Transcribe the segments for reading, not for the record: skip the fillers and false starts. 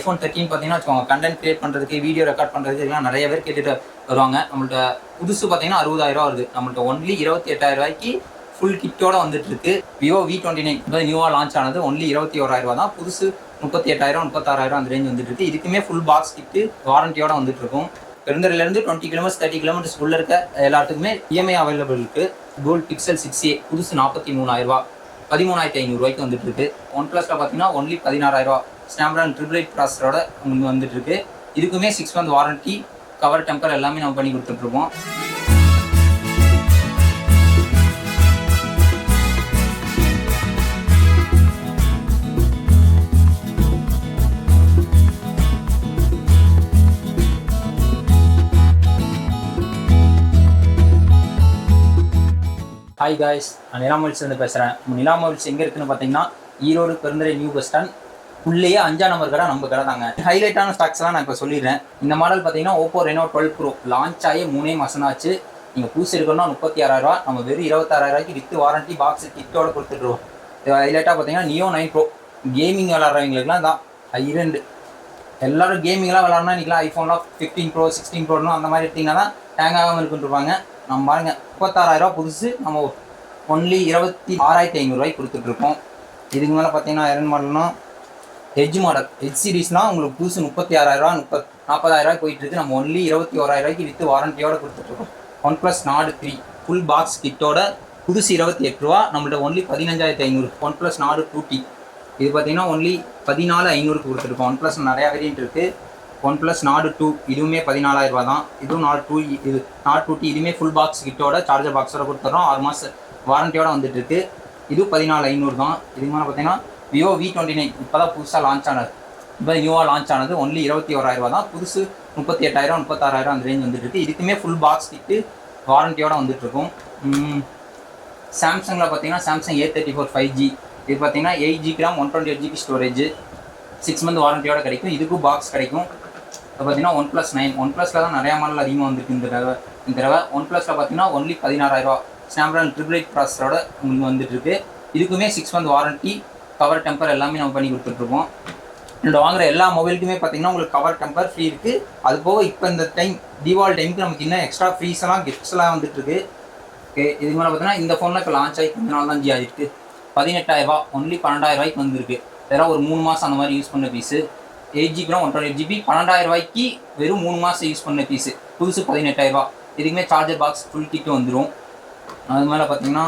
IPhone 13 பார்த்தீங்கன்னா வச்சுக்கோங்க, content create பண்ணுறதுக்கு, வீடியோ ரெக்கார்ட் பண்ணுறதுக்கு இதெல்லாம் நிறைய பேர் கேட்டுட்டு வருவாங்க. நம்மள்ட்ட புதுசு பார்த்தீங்கன்னா 60,000 வருது. நம்மள்ட்ட ஒன்லி 28,000 ஃபுல் கிட்டோட வந்துட்டு இருக்கு. விவோ V29 நியூவாக லான்ச் ஆனது ஒன்லி 21,000 தான். புதுசு 38,000 36,000 அந்த ரேஞ்ச் வந்துட்டு இருக்கு. இதுக்குமே ஃபுல் பாக்ஸ் கிட்டு வாரண்டியோட வந்துட்டு இருக்கும். பெருந்தரிலேருந்து 20 கிலோமீட்டர்ஸ் 30 கிலோமீட்டர்ஸ் உள்ள இருக்க எல்லாத்துக்குமே இஎம்ஐ அவைலபிள் இருக்கு. கோல்ட் பிக்சல் 6a புதுசு 43,000 13,500 வந்துட்டு இருக்கு. ஒன் பிளஸ்ல பார்த்தீங்கன்னா ஒன்லி 16,000 ஸ்னாப்டிராகன் 888 ப்ராசஸரோட உங்களுக்கு வந்துட்டு இருக்கு. இதுக்குமே 6 மந்த் வாரண்டி, கவர் டெம்பர் எல்லாமே நம்ம பண்ணி கொடுத்துட்டு இருக்கோம். ஹாய் காய்ஸ், நான் நிலா மொபைல்ஸ்லேருந்து பேசுகிறேன். நிலா மொபைல்ஸ் எங்கே இருக்குன்னு பார்த்தீங்கன்னா Erode Perundurai new bus stand உள்ளேயே 5ஆம் நம்பர் கடை நம்ம கடை தாங்க. ஹைலைட்டான ஸ்டாக்ஸ்லாம் நான் இப்போ சொல்லிடுறேன். இந்த மாடல் பார்த்தீங்கன்னா Oppo Reno 12 Pro லான்ச் ஆகி 3 மாதம் ஆச்சு. நீங்கள் புதுசு எடுக்கணும்னா 36,000, நம்ம வெறும் 26,000 வித்து வாரண்டி பாக்ஸ் கிட்டோட கொடுத்துட்ருவோம். ஹைலைட்டாக பார்த்தீங்கன்னா Neo 9 Pro கேமிங் விளாட்றவங்களுக்குலாம் தான் ஹை ரெண்டு. எல்லோரும் கேமிங்லாம் விளாட்னா இன்றைக்கெலாம் ஐஃபோன்லாம் 15 Pro 16 Pro அந்த மாதிரி எடுத்திங்கன்னா தான் ஹேங் ஆகாமல் இருக்குன்ட்டுருப்பாங்க. நம்ம பாருங்கள் 36,000 புதுசு நம்ம ஒன்லி 26,500 கொடுத்துட்ருக்கோம். இதுக்கு மேலே பார்த்தீங்கன்னா ஐரன் மாடல்னா எட்ஜ் மாடல் எட்ஜ் சீரீஸ்னால் உங்களுக்கு புதுசு 36,000 40,000 போயிட்டுருக்கு. நம்ம ஒன்லி 21,000 வித்து வாரண்டியோட கொடுத்துட்ருக்கோம். ஒன் ப்ளஸ் நாடு 3 ஃபுல் பாக்ஸ் கிட்டோட புதுசு 28 ரூபா, நம்மள்ட்ட ஒன்லி 15,500. ஒன் ப்ளஸ் நாடு 2T இது பார்த்தீங்கன்னா ஒன்லி 14,500 கொடுத்துருக்கோம். ஒன் ப்ளஸ் நிறையா வேரியன்ட் இருக்குது. ஒன் ப்ளஸ் நாடு 2 இதுவுமே 14,000 தான். இதுவும் நாடு 2 இது நாடு 2T இதுவுமே ஃபுல் பாக்ஸ் கிட்டோட சார்ஜர் பாக்ஸோட கொடுத்துட்றோம். 6 மாதம் வாரண்டியோட வந்துட்டுருக்கு. இது 14,500 தான். இதுக்கு மேலே பார்த்தீங்கன்னா விவோ V29 இப்போ தான் புதுசாக லான்ச் ஆனது. இப்போ நியூவாக லான்ச் ஆனது ஒன்லி 21,000 தான். புதுசு 38,000 36,000 அந்த ரேஞ்ச் வந்துட்டுருக்கு. இதுக்குமே ஃபுல் பாக்ஸ் கிட்டு வாரண்டியோட வந்துட்டுருக்கும். சாம்சங்கில் பார்த்தீங்கன்னா சாம்சங் A34 5G இது பார்த்தீங்கன்னா 8GB RAM 128GB storage 6 month வாரண்டியோட கிடைக்கும். இதுக்கும் பாக்ஸ் கிடைக்கும். இப்போ பார்த்தீங்கன்னா ஒன் ப்ளஸ் 9 ஒன் ப்ளஸில் தான் நிறையா மாடல் அதிகமாக வந்துருக்கு இந்த தடவை. ஒன் ப்ளஸில் பார்த்தீங்கன்னா ஒன்லி 16,000 ஸ்னாப்டிராகன் 888 ப்ராசஸரோட உங்களுக்கு வந்துட்டுருக்கு. இதுக்குமே 6 மந்த் வாரண்டி, கவர் டெம்பர் எல்லாமே நம்ம பண்ணி கொடுத்துட்ருக்கோம். என்னோட வாங்குகிற எல்லா மொபைலுக்குமே பார்த்தீங்கன்னா உங்களுக்கு கவர் டெம்பர் ஃப்ரீ இருக்குது. அது போக இப்போ இந்த டைம் தீபாவளி டைமுக்கு நமக்கு இன்னும் எக்ஸ்ட்ரா ஃப்ரீஸ்லாம் கிஃப்ட்ஸ்லாம் வந்துட்டுருக்கு. ஓகே, இதுக்கு மேலே பார்த்தீங்கன்னா இந்த ஃபோனில் இப்போ லான்ச் ஆகி கொஞ்ச நாள் தான் ஆகிருக்கு. 18,000 ஒன்லி 12,000 வந்துருக்கு. இதெல்லாம் ஒரு 3 மாதம் அந்த மாதிரி யூஸ் பண்ண பீஸு. 8GB RAM 128GB 12,000 வெறும் 3 மாதம் யூஸ் பண்ண பீஸு. புதுசு 18,000. இதுக்குமே சார்ஜர் பாக்ஸ் ஃபுல் கிட்டு வந்துடும். அது மேலே பார்த்தீங்கன்னா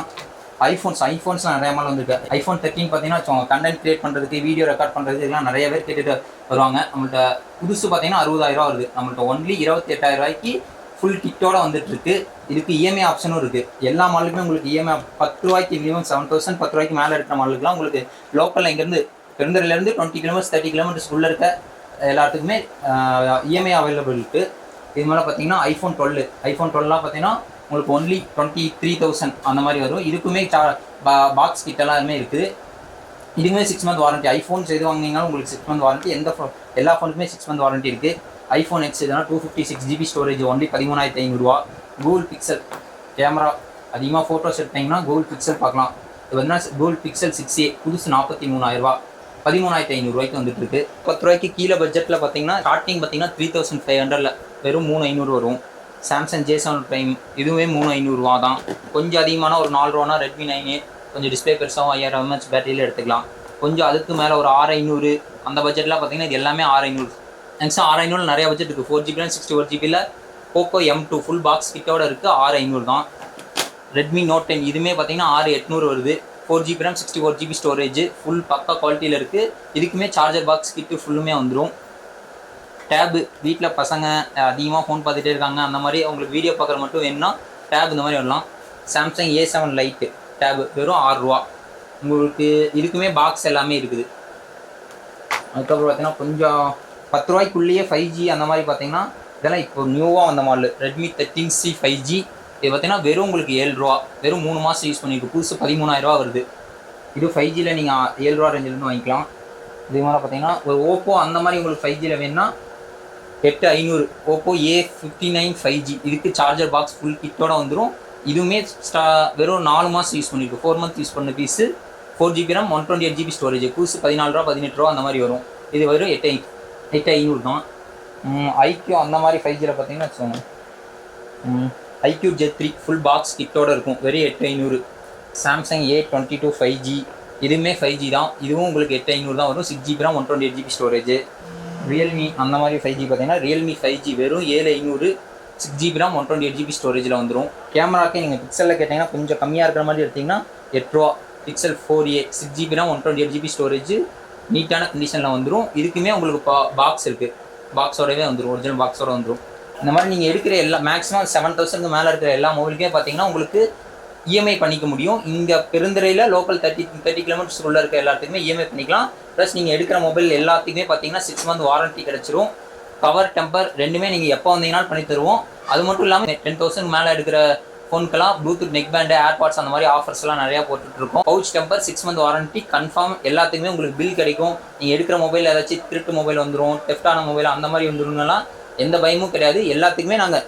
ஐஃபோன்ஸ்லாம் நிறைய மாடல் வந்துருக்கு. ஐஃபோன் 13 பார்த்தீங்கன்னா வச்சுக்கோங்க, கண்டென்ட் கிரியேட் பண்ணுறதுக்கு, வீடியோ ரெக்கார்ட் பண்ணுறதுக்கு இதெல்லாம் நிறைய பேர் கேட்டுட்டு வருவாங்க. நம்மள்ட்ட புதுசு பார்த்தீங்கன்னா 60,000 வருது. நம்மள்ட்ட ஒன்லி 28,000 ஃபுல் கிட்டோட வந்துட்டுருக்கு. இதுக்கு இஎம்ஐ ஆப்ஷனும் இருக்குது. எல்லா மாடலுக்குமே உங்களுக்கு இஎம்ஐ 10 ரூபாய்க்கு மினிமம் 7,000 10 ரூபாய்க்கு மேலே இருக்கிற மாடலுக்குலாம் உங்களுக்கு லோக்கலில் இங்கேருந்து பெருந்தரிலேருந்து 20 கிலோமீட்டர்ஸ் 30 கிலோமீட்டர்ஸ் உள்ள இருக்க எல்லாத்துக்குமே இஎம்ஐ அவைலபிள் இருக்குது. இது மேலே பார்த்தீங்கன்னா ஐஃபோன் 12லாம் பார்த்தீங்கன்னா உங்களுக்கு ஒன்லி 23,000 அந்த மாதிரி வரும். இதுக்குமே பாக்ஸ் கிட்டெல்லாம் எல்லாமே இருக்குது. இதுக்குமே 6 மந்த் வாரண்டி. ஐஃபோன்ஸ் எது வாங்கினீங்கன்னா உங்களுக்கு 6 மந்த் வாரண்டி. எல்லா ஃபோனுக்குமே 6 மந்த் வாரண்டி இருக்குது. ஐஃபோன் X இதெல்லாம் 256GB storage only 13,500. Google pixel camera அதிகமாக ஃபோட்டோஸ் எடுத்தீங்கன்னா கூகுள் பிக்சல் பார்க்கலாம். இது வந்து கூகுள் பிக்சல் 6a புதுசு 43,000 13,500 வந்துட்டுருக்கு. 10 ரூபாய்க்கு கீழே பட்ஜெட்டில் பார்த்தீங்கன்னா ஸ்டார்டிங் பார்த்தீங்கன்னா 3,500 வெறும் 3,500 வரும். சாம்சங் J7 Prime இதுவே 3,500 தான். கொஞ்சம் அதிகமான ஒரு 4 ரூபானா Redmi 9A கொஞ்சம் டிஸ்பிளே பெருசாகவும் 5000 mAh பேட்டரியில் எடுத்துக்கலாம். கொஞ்சம் அதுக்கு மேலே ஒரு 6,500 அந்த பட்ஜெட்டில் பார்த்தீங்கன்னா இது எல்லாமே 6,500. நெக்ஸ்ட் 6,500 நிறைய பட்ஜெட் இருக்குது. 4GB RAM 64GB Poco M2 full box கிட்டோட இருக்குது. 6,500 தான். Redmi Note 10 இதுவுமே பார்த்தீங்கன்னா 6,800 வருது. 4GB RAM 64GB storage full பக்கா குவாலிட்டியில் இருக்குது. இதுக்குமே சார்ஜர் பாக்ஸ் கிட்டு ஃபுல்லுமே வந்துடும். டேபு வீட்டில் பசங்க அதிகமாக ஃபோன் பார்த்துட்டே இருக்காங்க, அந்த மாதிரி அவங்களுக்கு வீடியோ பார்க்குற மட்டும் வேணும்னா டேப் இந்த மாதிரி வரலாம். சாம்சங் A7 Lite டேபு வெறும் 6 ரூபா உங்களுக்கு. இதுக்குமே பாக்ஸ் எல்லாமே இருக்குது. அதுக்கப்புறம் பார்த்தீங்கன்னா கொஞ்சம் 10 ரூபாய்க்குள்ளேயே 5G அந்த மாதிரி பார்த்தீங்கன்னா இதெல்லாம் இப்போ நியூவாக வந்த மாடல் Redmi 13C 5G. இது பார்த்தீங்கன்னா வெறும் உங்களுக்கு 7 ரூபா, வெறும் 3 மாதம் யூஸ் பண்ணிருக்கு. புதுசு 13,000 வருது. இது 5Gயில் நீங்கள் 7 ரூபா ரேஞ்சிலேருந்து வாங்கிக்கலாம். இது மாதிரி பார்த்தீங்கன்னா ஒரு ஓப்போ அந்த மாதிரி உங்களுக்கு 5Gயில் வேணும்னா 8,500 Oppo A59 5G இதுக்கு சார்ஜர் பாக்ஸ் ஃபுல் கிட்டோட வந்துடும். இதுவுமே வெறும் 4 மாதம் யூஸ் பண்ணிருக்கு. 4 மந்த் யூஸ் பண்ண piece. 4GB RAM 128GB storage புதுசு 14 ரூபா 18 ரூபா அந்த மாதிரி வரும். இது வெறும் 8500 தான். ஐக்யூ அந்த மாதிரி 5Gயில் பார்த்தீங்கன்னா வச்சுக்கோங்க, ஐக்யூ J3 ஃபுல் பாக்ஸ் கிட்டோட இருக்கும், வெறும் 8500. சாம்சங் A22 5G, இதுவுமே 5G தான், இதுவும் உங்களுக்கு 8500 தான் வரும். 6GB RAM 128GB storage. Realme அந்த மாதிரி 5G பார்த்தீங்கன்னா ரியல்மி 5G வெறும் 7500, 6GB RAM 128GB ஸ்டோரேஜில் வந்துடும். கேமராக்கே நீங்கள் பிக்சலில் கேட்டிங்கன்னா கொஞ்சம் கம்மியாக இருக்கிற மாதிரி எடுத்திங்கன்னா 8 ரூபா. Pixel 4a 6GB RAM 128GB storage நீட்டான கண்டிஷனில் வந்துடும். இதுக்குமே உங்களுக்கு பாக்ஸ் இருக்குது, பாக்ஸோடவே வந்துடும், ஒரிஜினல் பாக்ஸோட வந்துடும். இந்த மாதிரி நீங்கள் எடுக்கிற எல்லா மேக்ஸிமம் 7000க்கு மேலே இருக்கிற எல்லா மொபைலுக்கே பார்த்தீங்கன்னா உங்களுக்கு இஎம்ஐ பண்ணிக்க முடியும். இங்கே பெருந்துறையில் லோக்கல் 30 கிலோமீட்டர்ஸ் உள்ள இருக்க எல்லாத்துக்குமே இஎம்ஐ பண்ணிக்கலாம். ப்ளஸ் நீங்கள் எடுக்கிற மொபைல் எல்லாத்துக்குமே பார்த்தீங்கன்னா 6 மந்த் வாரண்ட்டி கிடச்சிரும். கவர் டெம்பர் ரெண்டுமே நீங்கள் எப்போ வந்தீங்கன்னாலும் பண்ணி தருவோம். அது மட்டும் இல்லாமல் 10,000 மேலே எடுக்கிற ஃபோனுக்கெல்லாம் ப்ளூடூத் நெக் பேண்டு, ஏர்பாட்ஸ் அந்த மாதிரி ஆஃபர்ஸ்லாம் நிறையா போட்டுட்ருக்கோம். Pouch temper 6 month warranty confirm. எல்லாத்துக்குமே உங்களுக்கு பில் கிடைக்கும். நீங்கள் எடுக்கிற மொபைல் ஏதாச்சும் திருட்டு மொபைல் வந்துடும், டெஃப்டான மொபைல் அந்த மாதிரி வந்துடும்னாலாம் எந்த பயமும் கிடையாது. எல்லாத்துக்குமே நாங்கள்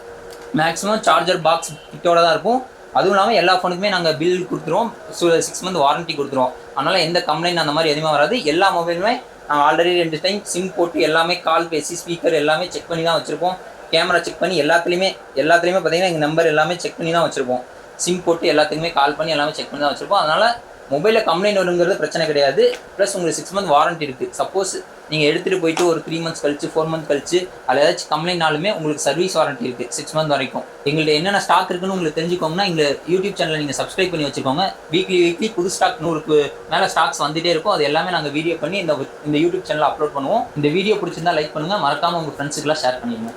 மேக்ஸிமம் சார்ஜர் பாக்ஸ் கிட்டோட தான் இருப்போம். அதுவும் இல்லாமல் எல்லா ஃபோனுக்குமே நாங்கள் பில் கொடுத்துருவோம், 6 மந்த் வாரண்ட்டி கொடுத்துருவோம். அதனால் எந்த கம்ப்ளைண்ட் அந்த மாதிரி எதுவுமே வராது. எல்லா மொபைலுமே நாங்கள் ஆல்ரெடி 2 டைம் சிம் போட்டு எல்லாமே கால் பேசி ஸ்பீக்கர் எல்லாமே செக் பண்ணி தான் வச்சுருப்போம். கேமரா செக் பண்ணி எல்லாத்துலேயுமே பார்த்தீங்கன்னா எங்கள் நம்பர் எல்லாமே செக் பண்ணி தான் வச்சுருப்போம். சிம் போட்டு எல்லாத்துக்குமே கால் பண்ணி எல்லாமே செக் பண்ணி தான் வச்சுருப்போம். அதனால் மொபைலில் கம்ப்ளைண்ட் வருங்கிறது பிரச்சனை கிடையாது. ப்ளஸ் உங்களுக்கு 6 மந்த் வாரண்ட்டி இருக்குது. சப்போஸ் நீங்கள் எடுத்துகிட்டு போயிட்டு ஒரு 3 மந்த்ஸ் கழிச்சு 4 மந்த் கழிச்சு அதில் ஏதாச்சும் கம்ப்ளைண்ட்னாலுமே உங்களுக்கு சர்வீஸ் வாரண்ட்டி இருக்குது 6 மந்த் வரைக்கும். எங்கள்கிட்ட என்னென்ன ஸ்டாக் இருக்குன்னு உங்களுக்கு தெரிஞ்சுக்கோங்கன்னா எங்கள் யூடியூப் சேனலை நீங்கள் சப்ஸ்கிரைப் பண்ணி வச்சுக்கோங்க. வீக்லி புது ஸ்டாக் 100க்கு மேலே ஸ்டாக்ஸ் வந்துகிட்டே இருக்கும். அது எல்லாமே நாங்கள் வீடியோ பண்ணி இந்த யூடியூப் சேனலில் அப்லோட் பண்ணுவோம். இந்த வீடியோ பிடிச்சிருந்தா லைக் பண்ணுங்கள், மறக்காமல் உங்கள் ஃப்ரெண்ட்ஸுக்கெல்லாம் ஷேர் பண்ணிடுங்க.